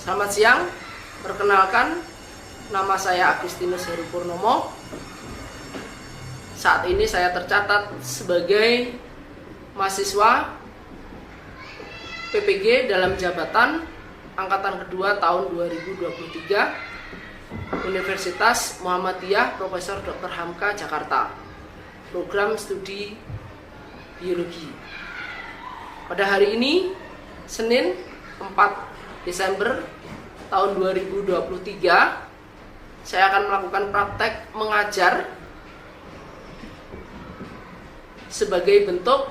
Selamat siang, perkenalkan nama saya Agustinus Heru Purnomo. Saat ini saya tercatat sebagai mahasiswa PPG dalam jabatan angkatan kedua tahun 2023 Universitas Muhammadiyah Profesor Dr. Hamka Jakarta, program studi biologi. Pada hari ini, Senin 4 Desember tahun 2023, saya akan melakukan praktek mengajar sebagai bentuk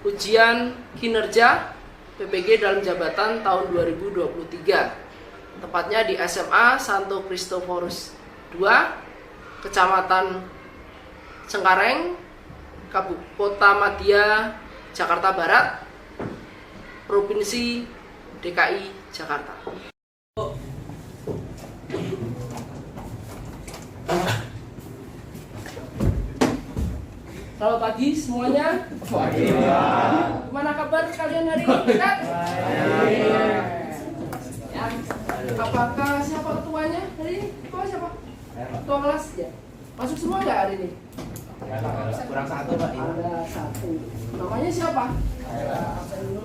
ujian kinerja PPG dalam jabatan tahun 2023, tepatnya di SMA Santo Kristoforus II, Kecamatan Cengkareng, Kota Madya, Jakarta Barat, Provinsi DKI Jakarta. Selamat pagi semuanya. Pagi. Gimana kabar kalian hari ini? Sehat? Ya. Apakah siapa ketuanya hari ini? Ketua siapa? Ketua kelas ya. Masuk semua nggak hari ini? Kurang satu, Pak. Ada satu. Namanya siapa? Absen dulu.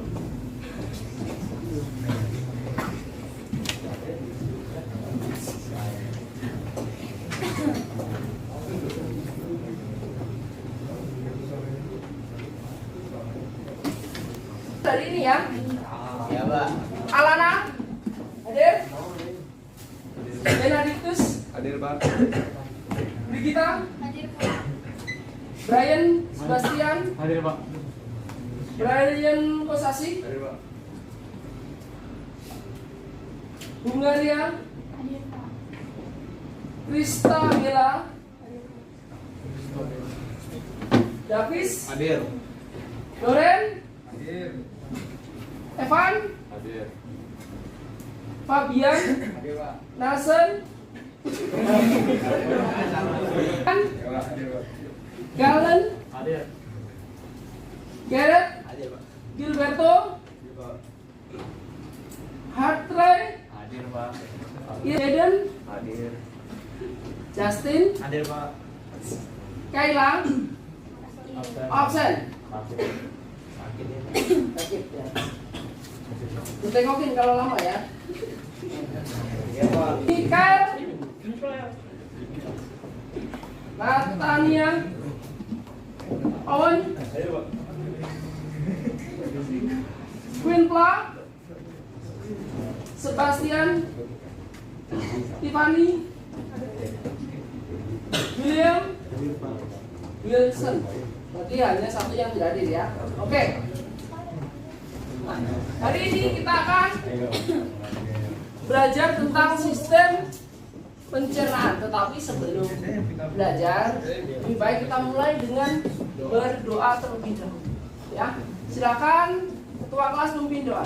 Dari ini ya. Ya, Pak. Alana hadir. Benedictus Hadir, Pak. Brigita Hadir, Pak. Brian Sebastian Hadir, Pak. Brian Kosasi Hadir, Pak. Bungaria Hadir, Pak. Krista Mila Davis Hadir. Loren Hadir. Evan Hadir. Fabian Hadir, Pak. Nasen Hadir, Pak. Galen Hadir. Garrett Hadir, Pak. Gilberto Hadir, Pak. Hartrey Hadir, Pak. Eden Hadir. Justin Hadir, Pak. Kayla absen. Sakit ya. Sakit ya. Ditengokin kalau lama ya. Iya, Pak. Mikael Natania Owen Hadir, Pak. Quinpla Sebastian Tiffany William Wilson. Berarti hanya satu yang tidak hadir ya. Oke. Nah, hari ini kita akan belajar tentang sistem pencernaan. Tetapi sebelum belajar, lebih baik kita mulai dengan berdoa terlebih dahulu. Ya, silakan ketua kelas memimpin doa.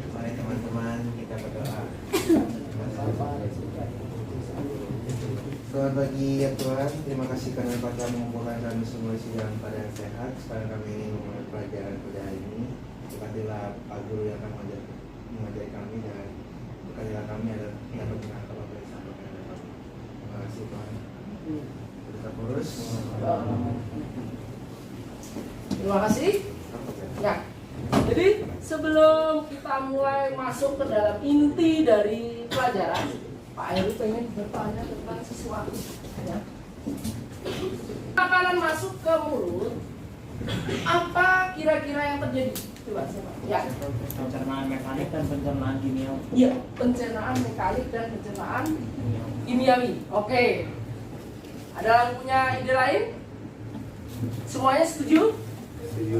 Mari teman-teman kita berdoa. Selamat pagi ya Tuhan, terima kasih karena Engkau telah mengumpulkan kami semua dalam keadaan sehat. Sekarang kami ingin memulai pelajaran pada hari ini. Berkatilah Pak Guru yang akan mengajari kami, dan berkatilah kami ada yang mendengar apa yang disampaikan oleh kami. Terima kasih Tuhan. Kita urus. Terima kasih. Ya. Jadi sebelum kita mulai masuk ke dalam inti dari pelajaran, Pak Heru pengen bertanya tentang sesuatu. Ya. Makanan masuk ke mulut, apa kira-kira yang terjadi? Coba siapa? Ya. Pencernaan mekanik dan pencernaan kimiawi. Iya, pencernaan mekanik dan pencernaan kimiawi. Oke. Ada yang punya ide lain? Semuanya setuju?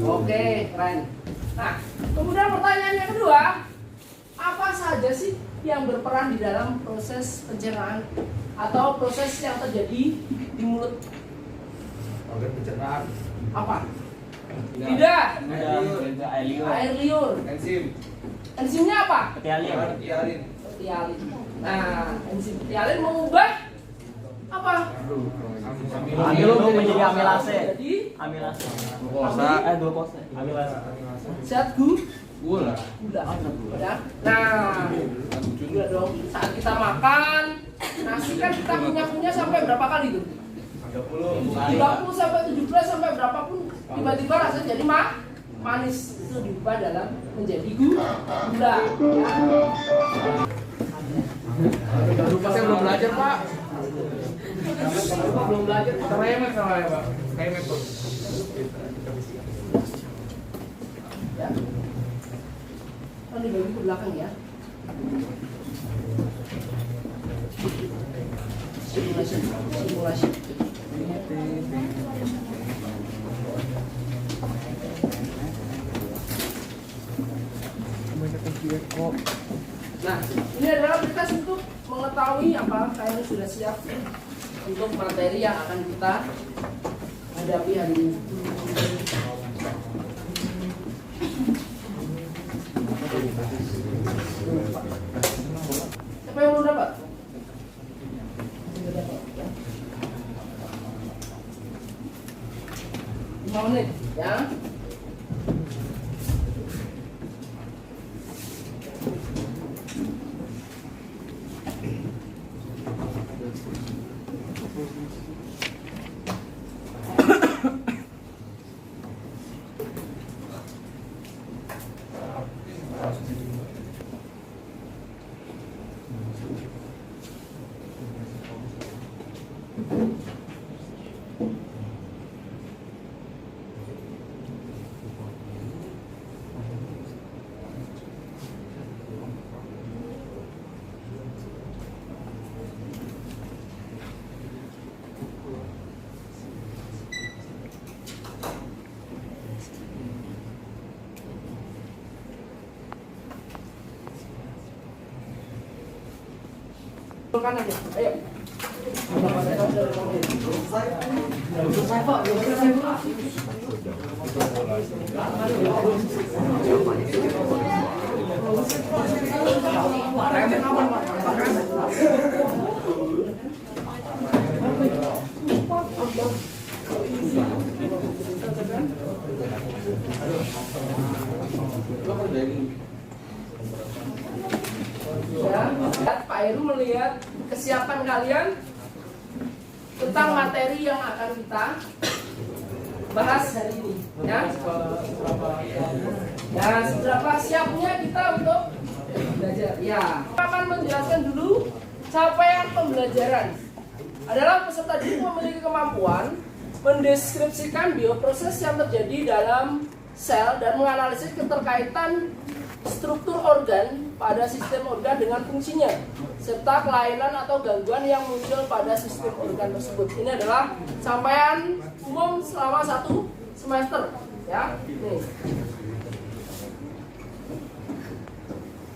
Oke, keren. Nah, kemudian pertanyaan yang kedua, apa saja sih yang berperan di dalam proses pencernaan atau proses yang terjadi di mulut? Organ pencernaan. Apa? Tidak. Air liur. Air liur. Enzim. Enzimnya apa? Petialin. Dialin. Petialin. Nah, enzim petialin mengubah Apa? Amilum menjadi amilase. Jadi Amilase. Glukosa. Glukosa. Amilase. zat Gula. gula. Ya. Nah, gula dong. Saat kita makan nasi kan kita kunyah-kunyah sampai berapa kali tuh? 30 sampai 17 sampai berapapun tiba-tiba rasanya jadi manis, itu diubah dalam menjadi gula. Saya belum belajar, Pak. Belum belajar Pak. Remet sama ya, Pak. Remet, Pak. Ya. Kan dibagi ke belakang ya. Simulasi. Nah, ini adalah kita untuk mengetahui apa kalian sudah siap untuk materi yang akan kita hadapi hari ini. Siapa yang belum dapat? 5 menit ya. Kanan ya, ayo. Selesai Pak, ya, Pak Heru melihat kesiapan kalian tentang materi yang akan kita bahas hari ini, ya. Ya, seberapa siapnya kita untuk belajar? Ya, kita akan menjelaskan dulu capaian pembelajaran. Adalah peserta didik memiliki kemampuan mendeskripsikan bioproses yang terjadi dalam sel dan menganalisis keterkaitan struktur organ pada sistem organ dengan fungsinya serta kelainan atau gangguan yang muncul pada sistem organ tersebut. Ini adalah capaian umum selama 1 semester, ya. Nih.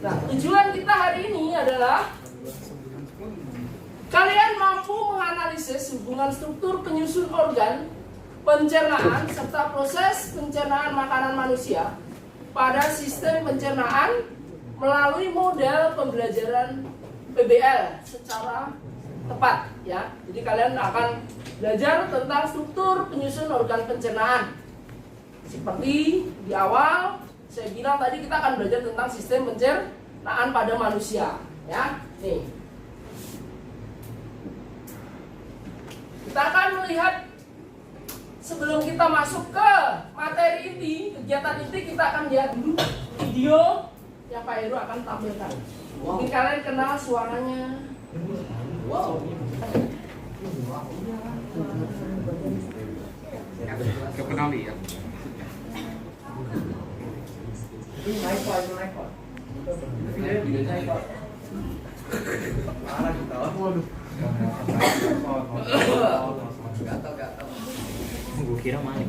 Nah, tujuan kita hari ini adalah kalian mampu menganalisis hubungan struktur penyusun organ, pencernaan serta proses pencernaan makanan manusia pada sistem pencernaan melalui model pembelajaran PBL secara tepat, ya. Jadi kalian akan belajar tentang struktur penyusun organ pencernaan. Seperti di awal saya bilang tadi, kita akan belajar tentang sistem pencernaan pada manusia, ya. Nih. Kita akan melihat, sebelum kita masuk ke materi inti, kegiatan inti, kita akan lihat dulu video yang Pak Heru akan tampilkan. Mungkin kalian kenal suaranya. Wow. Kenali ya. Ini naik Pak. Mana kita? Waduh. Gatal. Gue kira main.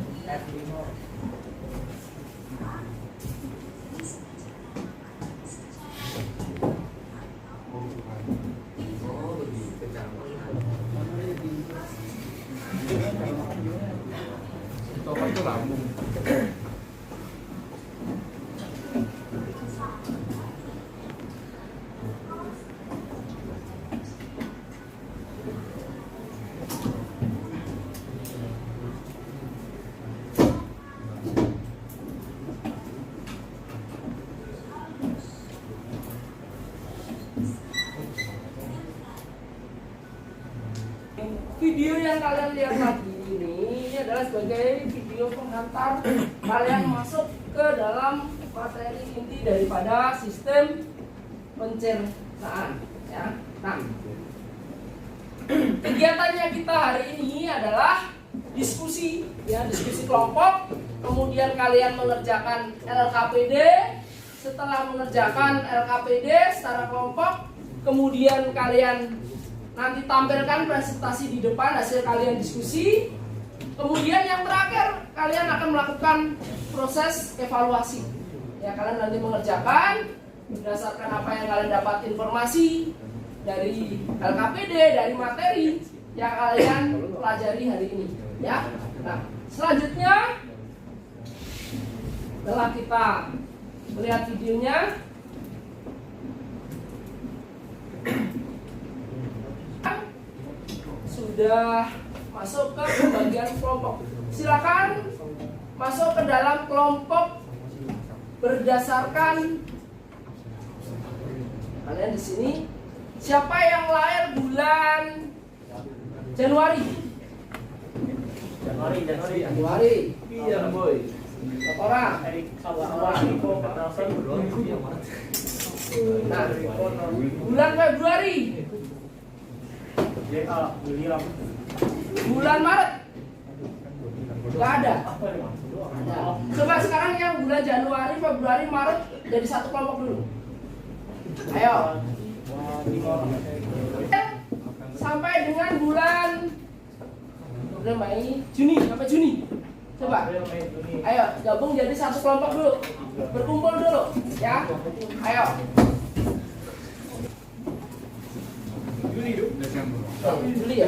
Itu apa itu lambung? video yang kalian lihat tadi ini adalah sebagai video penghantar kalian masuk ke dalam materi inti daripada sistem pencernaan. Ya. Nah, kegiatannya kita hari ini adalah diskusi, ya, diskusi kelompok. Kemudian kalian mengerjakan LKPD. Setelah mengerjakan LKPD secara kelompok, kemudian kalian nanti tampilkan presentasi di depan hasil kalian diskusi. Kemudian yang terakhir kalian akan melakukan proses evaluasi. Ya, kalian nanti mengerjakan berdasarkan apa yang kalian dapat informasi dari LKPD, dari materi yang kalian pelajari hari ini. Ya. Nah, selanjutnya setelah kita melihat videonya, sudah masuk ke bagian kelompok. Silakan masuk ke dalam kelompok berdasarkan kalian di sini. Siapa yang lahir bulan Januari? Januari. Iya, boy. Berapa orang? Nah, bulan Februari. Bulan Maret. Gak ada. Coba sekarang yang bulan Januari, Februari, Maret jadi satu kelompok dulu. Ayo. Sampai dengan bulan Mei, Juni, sampai Juni. Coba. Ayo, gabung jadi satu kelompok dulu. Berkumpul dulu, ya. Ayo.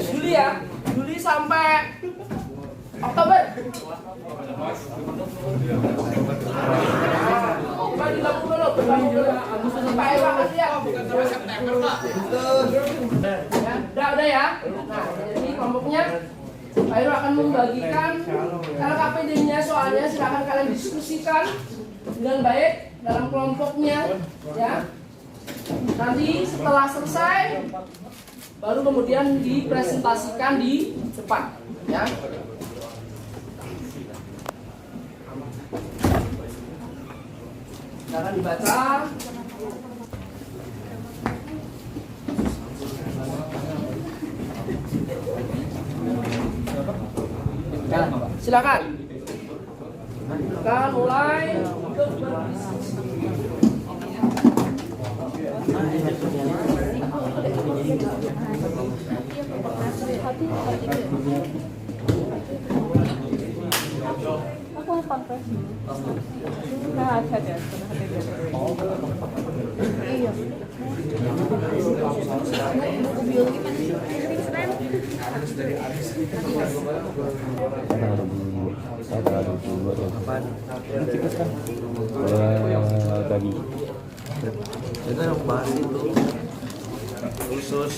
Juli ya. Juli sampai Oktober. Coba digabung dulu, Pak Ewa kasih ya. Udah ya. Nah, jadi kelompoknya Pak Ewa akan membagikan LKPD-nya, soalnya silakan kalian diskusikan dengan baik dalam kelompoknya, ya. Nanti setelah selesai baru kemudian dipresentasikan di depan, ya. Silakan dibaca. Silakan. Kita mulai untuk berdiskusi. Aku hafal pres. Nah, ada. Iya. Buku biologi kan bagi Kita yang bahas itu khusus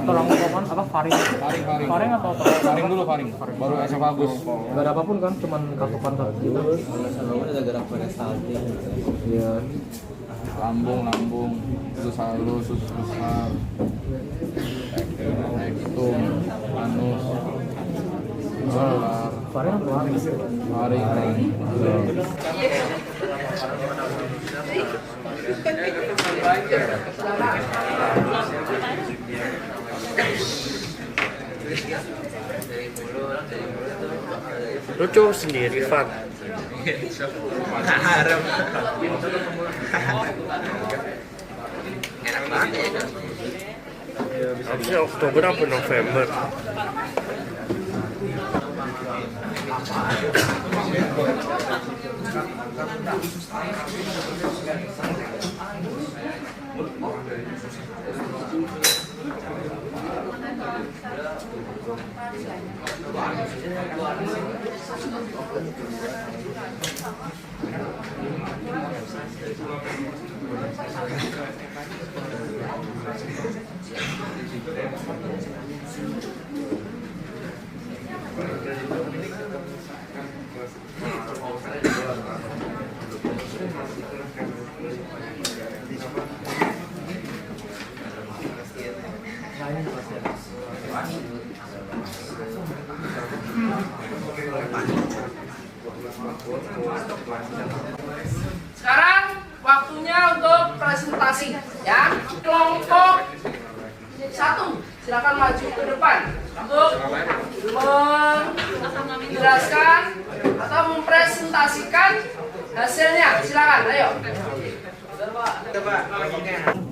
Tolong ngomong apa faring atau faring baru esophagus. Gak ada apapun kan, cuman katupan kaki. ada gerak peristaltik. Iya. Lambung, usus halus, usus besar, rektum, anus, solar, Faring atau faring. Lucu sendiri, Fat. Harem. Harusnya Oktober apa November? Sekarang waktunya untuk presentasi ya. Kelompok 1 silakan maju ke depan untuk menjelaskan atau mempresentasikan hasilnya. Silakan, ayo.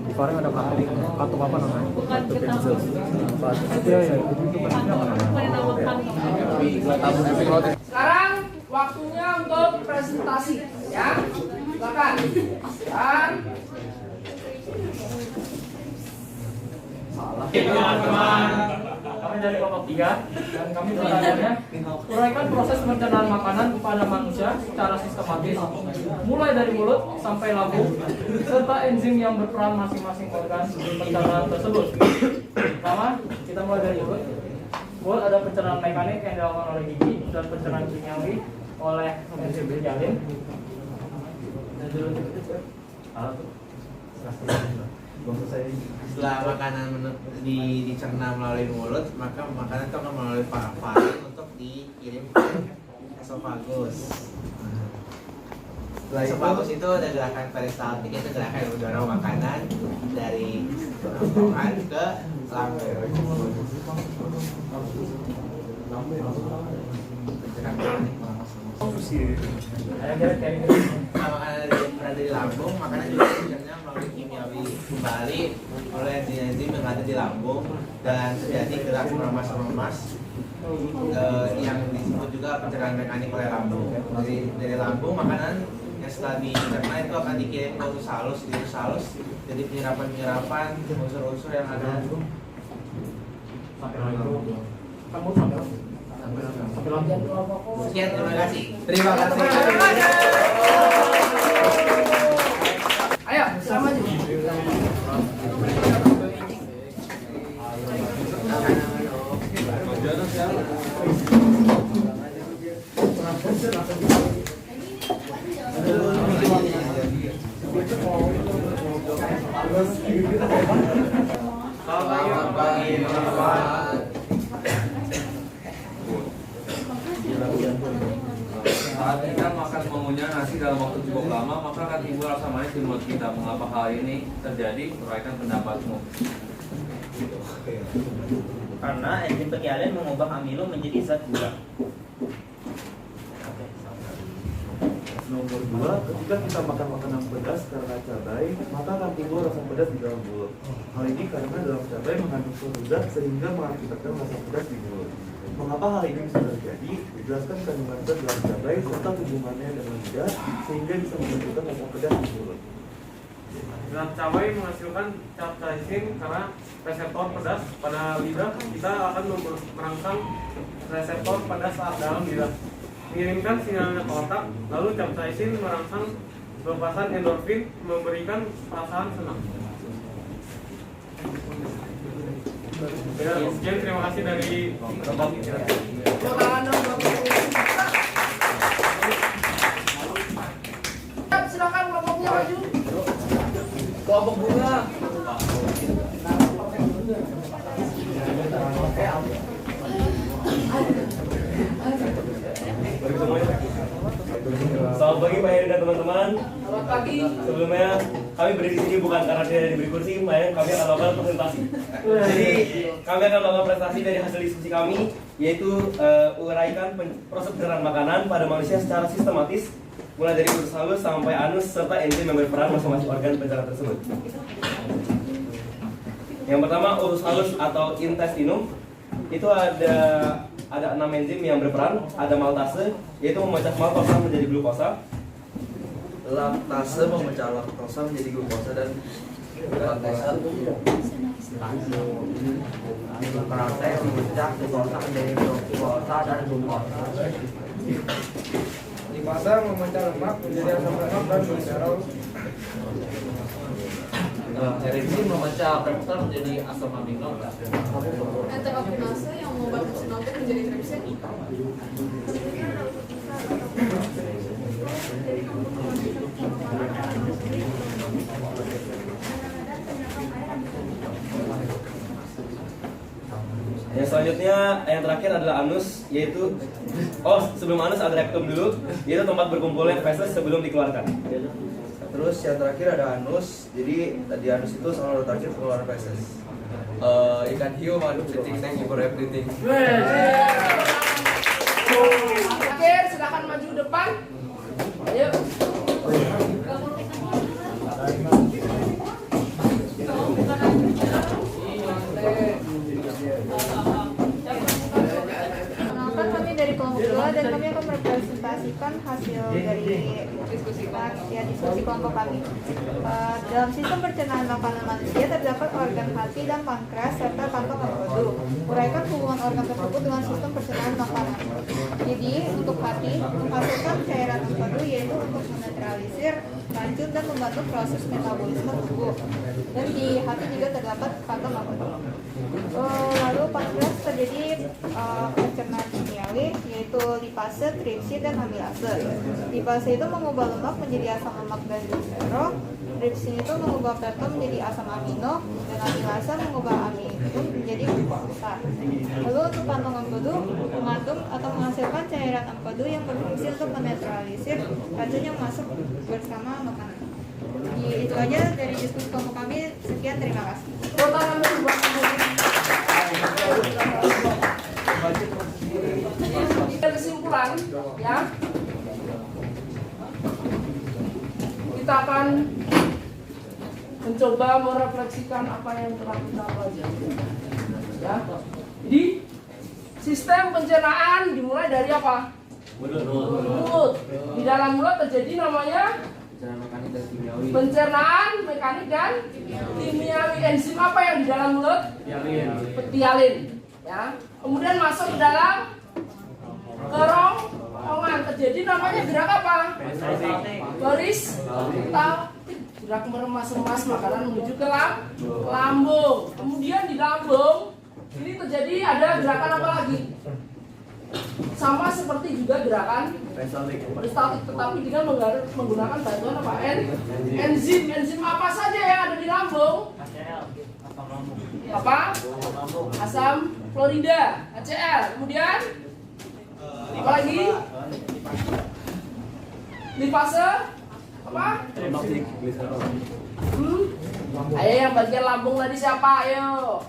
Di Faring ada kartu apa namanya? Bukan kita. Iya iya, itu kan apa namanya? Bukan nama kantor. Sekarang waktunya untuk presentasi ya. Silakan. Dan Teman-teman, kami dari kelompok 3 dan kami belajarnya uraikan proses pencernaan makanan kepada manusia secara sistematis mulai dari mulut sampai lambung serta enzim yang berperan masing-masing organ di pencernaan tersebut. Pertama, kita mulai dari mulut. Mulut ada pencernaan mekanik yang dilakukan oleh gigi dan pencernaan kimiawi oleh enzim berjalin. Setelah makanan dicerna melalui mulut, maka makanan itu akan melalui faring untuk dikirim ke esofagus. Esofagus itu ada gerakan peristaltik, itu gerakan yang mendorong makanan dari kerongkongan ke lambung. Nah, makanan berada di lambung, makanan juga dicerna melalui kimiawi kembali oleh enzim yang ada di lambung dan terjadi gerak meremas-remas yang disebut juga pencernaan mekanik oleh lambung. Dari lambung makanan yang setelah dicerna itu akan dikirim ke usus halus, di usus halus jadi penyerapan unsur-unsur yang ada. Sekian, terima kasih. Terima kasih. ayo sama aja. Selamat pagi, Saat kita makan mengunyah nasi dalam waktu cukup lama, maka akan timbul rasa manis di mulut kita. Mengapa hal ini terjadi? Uraikan pendapatmu. Karena enzim perkalian mengubah amilo menjadi zat gula. Nomor 2, ketika kita makan makanan pedas karena cabai, maka akan timbul rasa pedas di dalam mulut. Hal ini karena dalam cabai mengandung suatu zat sehingga mengakibatkan rasa pedas di mulut. Mengapa hal ini bisa terjadi? Dijelaskan kandungan zat dalam cabai serta hubungannya dengan lidah sehingga bisa menentukan rasa pedas di mulut. Zat cabai menghasilkan capsaicin karena reseptor pedas pada lidah kita akan merangsang reseptor pedas saat dalam lidah. Mengirimkan sinyalnya ke otak, lalu capsaicin merangsang pelepasan endorfin memberikan perasaan senang. Ya, sekian terima kasih dari kelompok kita. Silakan kelompoknya maju. Kelompok bunga. Selamat pagi Pak Heri dan teman-teman. Selamat pagi. Sebelumnya kami berdiri di sini bukan karena tidak diberi kursi, melainkan kami akan melakukan presentasi. Jadi kami akan melakukan prestasi dari hasil diskusi kami, yaitu uraikan proses pencernaan makanan pada manusia secara sistematis, mulai dari usus halus sampai anus serta enzim yang berperan masing-masing organ pencernaan tersebut. Yang pertama, usus halus atau intestinum itu ada 6 enzim yang berperan. Ada maltase, yaitu memecah maltosa menjadi glukosa. Laktase memecah laktosa menjadi glukosa dan laktasa memecah glukosa menjadi glukosa dan glukosa. Lipasa memecah lemak menjadi asam lemak dan glikserol. Enzim memecah fructose menjadi asam amino. Enterokinase yang mengubah fungsi menjadi tripsin. Yang selanjutnya yang terakhir adalah anus, yaitu sebelum anus ada rektum dulu, yaitu tempat berkumpulnya feses sebelum dikeluarkan. Terus yang terakhir ada anus. Jadi di anus itu saluran terakhir pengeluaran feses. Ikan hiu manufacturing, thank you for everything. Terakhir, silakan maju depan. Ayo. Perkenalkan, kami dari kelompok 2 dan kami akan merepresentasikan hasil dari diskusi kelompok kami. Dalam sistem pencernaan makanan manusia terdapat organ hati dan pankreas serta kantong empedu. Uraikan hubungan organ tersebut dengan sistem pencernaan makanan. Jadi untuk hati menghasilkan cairan empedu, yaitu untuk menetralisir racun dan membantu proses metabolisme tubuh. Dan di hati juga terdapat kantong empedu. Lalu pankreas terjadi pencernaan kimiawi, yaitu lipase, tripsin, dan amilase. Lipase itu mengubah lemak menjadi asam lemak dan gliserol. Tripsin itu mengubah peptid menjadi asam amino, dan amilase mengubah amino menjadi glukosa. Lalu untuk kantong empedu mengandung atau menghasilkan cairan empedu yang berfungsi untuk menetralisir racun yang masuk bersama makanan. Itu aja dari diskusi kelompok kami. Sekian, terima kasih. Kesimpulan, ya, kita akan mencoba merefleksikan apa yang telah kita pelajari. Ya, jadi sistem pencernaan dimulai dari apa? Mulut. Di dalam mulut terjadi namanya pencernaan mekanik dan kimiawi. Enzim apa yang di dalam mulut? Petialin. Ya. Kemudian masuk ke dalam kerongkongan, terjadi namanya gerak apa? Peristaltik. Gerak meremas-remas makanan menuju ke lambung. Kemudian di lambung ini terjadi ada gerakan apa lagi? Sama seperti juga gerakan peristaltik, tetapi dengan menggunakan bantuan apa? Enzim. Enzim apa saja yang ada di lambung? Apa? Asam klorida, HCl. Kemudian apa lagi? Lipase apa? Ayo yang bagian lambung tadi siapa? Ayo.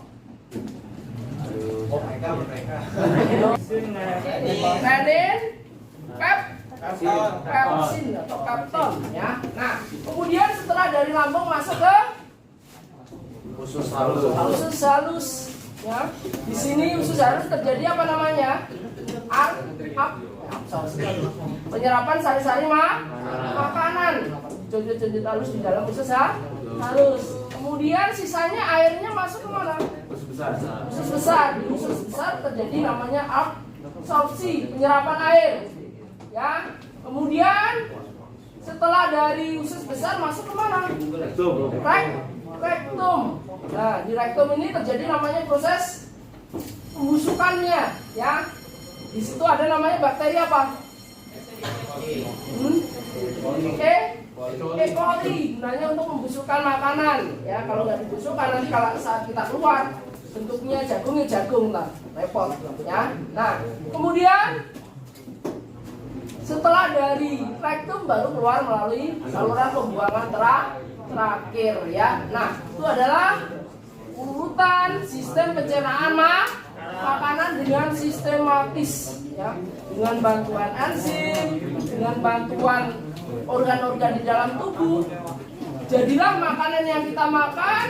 Renin, pepsin atau pepton, ya. Nah, kemudian setelah dari lambung masuk ke usus halus, ya. Di sini usus halus terjadi apa namanya? Penyerapan sari-sari makanan. Contoh-contoh halus di dalam usus halus. Kemudian sisanya airnya masuk ke mana? Usus besar. Di usus besar terjadi namanya absorpsi, penyerapan air. Ya. Kemudian setelah dari usus besar masuk ke mana? Rektum. Nah, di rektum ini terjadi namanya proses pembusukannya, ya. Di situ ada namanya bakteri apa? E. coli, gunanya untuk membusukkan makanan. Ya, kalau nggak dibusukkan nanti kalau saat kita keluar bentuknya jagung lah, repot. Ya. Nah, kemudian setelah dari rektum baru keluar melalui saluran pembuangan terakhir, ya. Nah, itu adalah urutan sistem pencernaan makanan dengan sistematis, ya, dengan bantuan enzim, dengan bantuan organ-organ di dalam tubuh. Jadilah makanan yang kita makan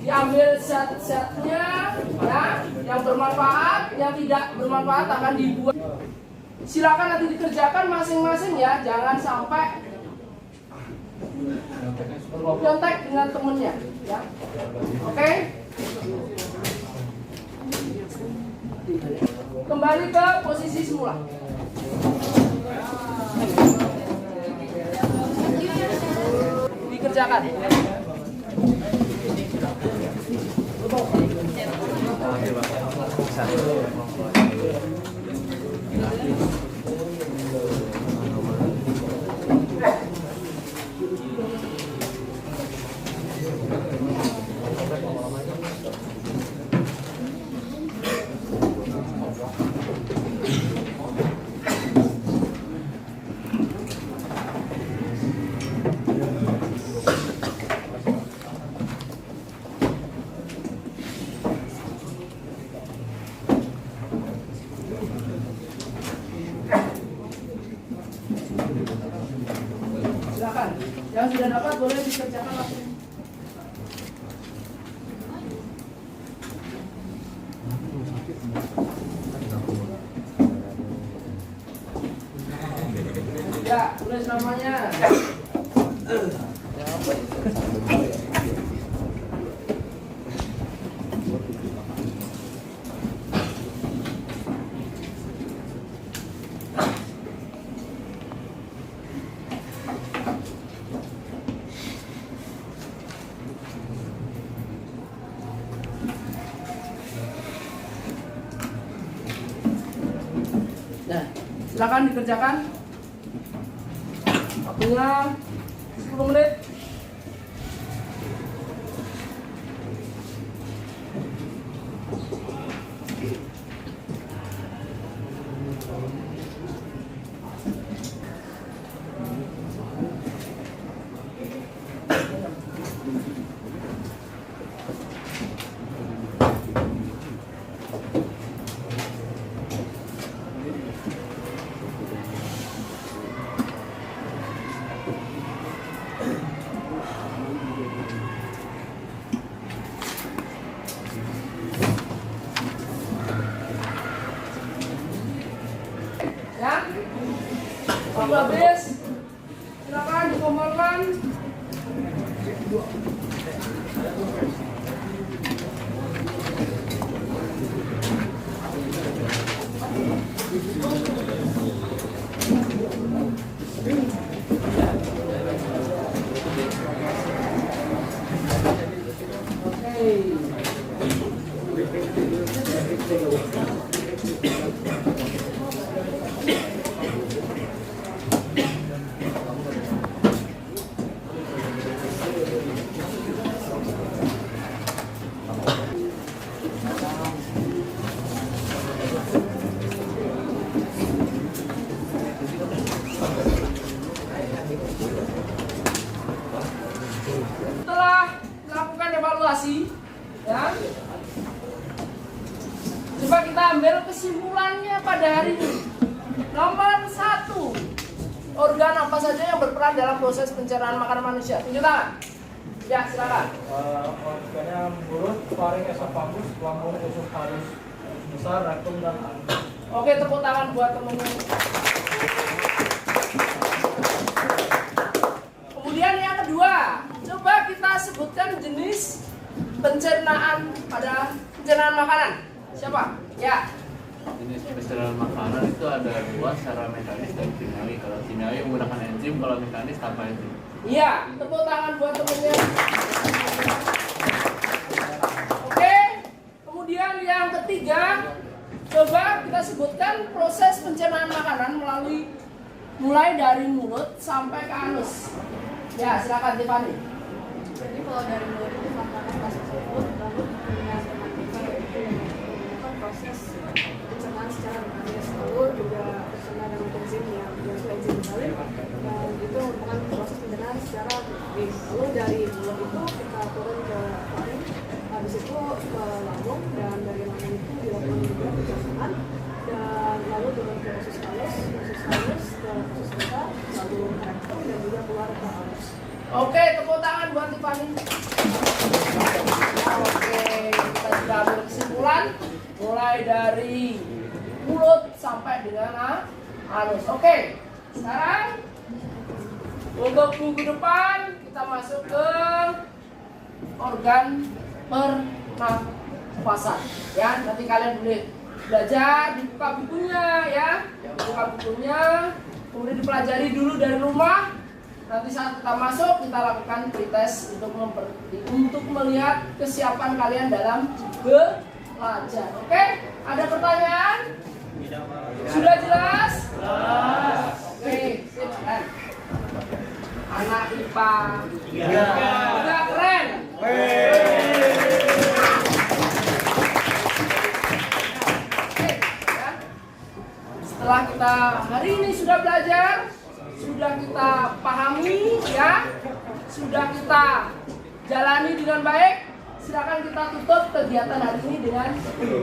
diambil zat-zatnya, ya, yang bermanfaat, yang tidak bermanfaat akan dibuang. Silakan nanti dikerjakan masing-masing, ya, jangan sampai kontak dengan temennya, ya. Oke? Kembali ke posisi semula. Dikerjakan. sudah dapat boleh dikerjakan langsung. Ya, tulis namanya. Nah, silakan dikerjakan. Waktunya 10 menit. Ya, waktu habis, silakan dikumpulkan. Setelah melakukan evaluasi, ya, coba kita ambil kesimpulannya pada hari ini. Nomor 1, organ apa saja yang berperan dalam proses pencernaan makanan manusia? Tunjuk tangan. Ya, silakan. Organnya mulut, faring, esofagus, lambung, usus halus besar, rektum dan anus. Oke, tepuk tangan buat temennya. Kemudian yang kedua, coba kita sebutkan jenis pencernaan pada pencernaan makanan. Siapa? Ya. Jenis pencernaan makanan itu ada 2, secara mekanis dan kimiawi. Kalau kimiawi menggunakan enzim, kalau mekanis tanpa enzim. Iya, tepuk tangan buat temennya. Oke, kemudian yang ketiga, coba kita sebutkan proses pencernaan makanan mulai dari mulut sampai ke anus. Ya, silakan Tiffany. Jadi kalau dari mulut itu makanan masuk ke mulut, lalu kemudian melakukan proses pencernaan secara mekanis, lalu juga pencernaan dengan enzim yang yaitu enzim balik, dan itu merupakan proses pencernaan secara mekanis. Lalu dari mulut itu kita turun ke faring, habis itu ke lambung, dan dari lambung itu dilakukan juga pencernaan, dan lalu turun ke usus halus ke usus besar, lalu rektum, dan juga keluar ke anus. Oke, tepuk tangan buat Tiffany. Oke, kita sudah ambil kesimpulan mulai dari mulut sampai dengan anus. Oke, sekarang untuk minggu depan kita masuk ke organ pernapasan. Ya, nanti kalian boleh belajar, dibuka bukunya ya, dibuka bukunya, kemudian dipelajari dulu dari rumah. Nanti saat kita masuk, kita lakukan pretest untuk melihat kesiapan kalian dalam belajar. Oke? Ada pertanyaan? Sudah jelas? Oke, sip, keren. Anak IPA 3 keren. Oke, ya. Setelah kita hari ini sudah belajar, sudah kita pahami ya, sudah kita jalani dengan baik, silakan kita tutup kegiatan hari ini dengan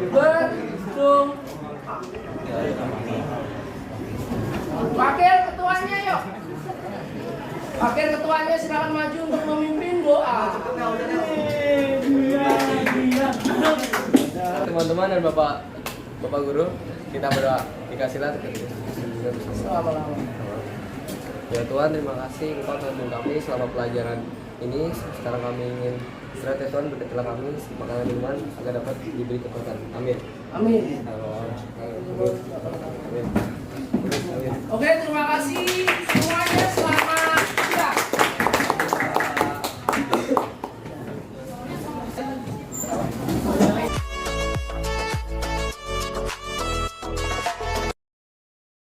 berdoa. Wakil ketuanya yuk. Wakil ketuanya silakan maju untuk memimpin doa. Teman-teman dan Bapak Guru, kita berdoa. Dikasihlah Selama-lama. ya Tuhan, terima kasih Engkau telah menolong kami selama pelajaran ini. Sekarang kami ingin istirahat ya Tuhan, berkatilah kami makanan minuman agar dapat diberi kekuatan. Amin. Amin. Halo.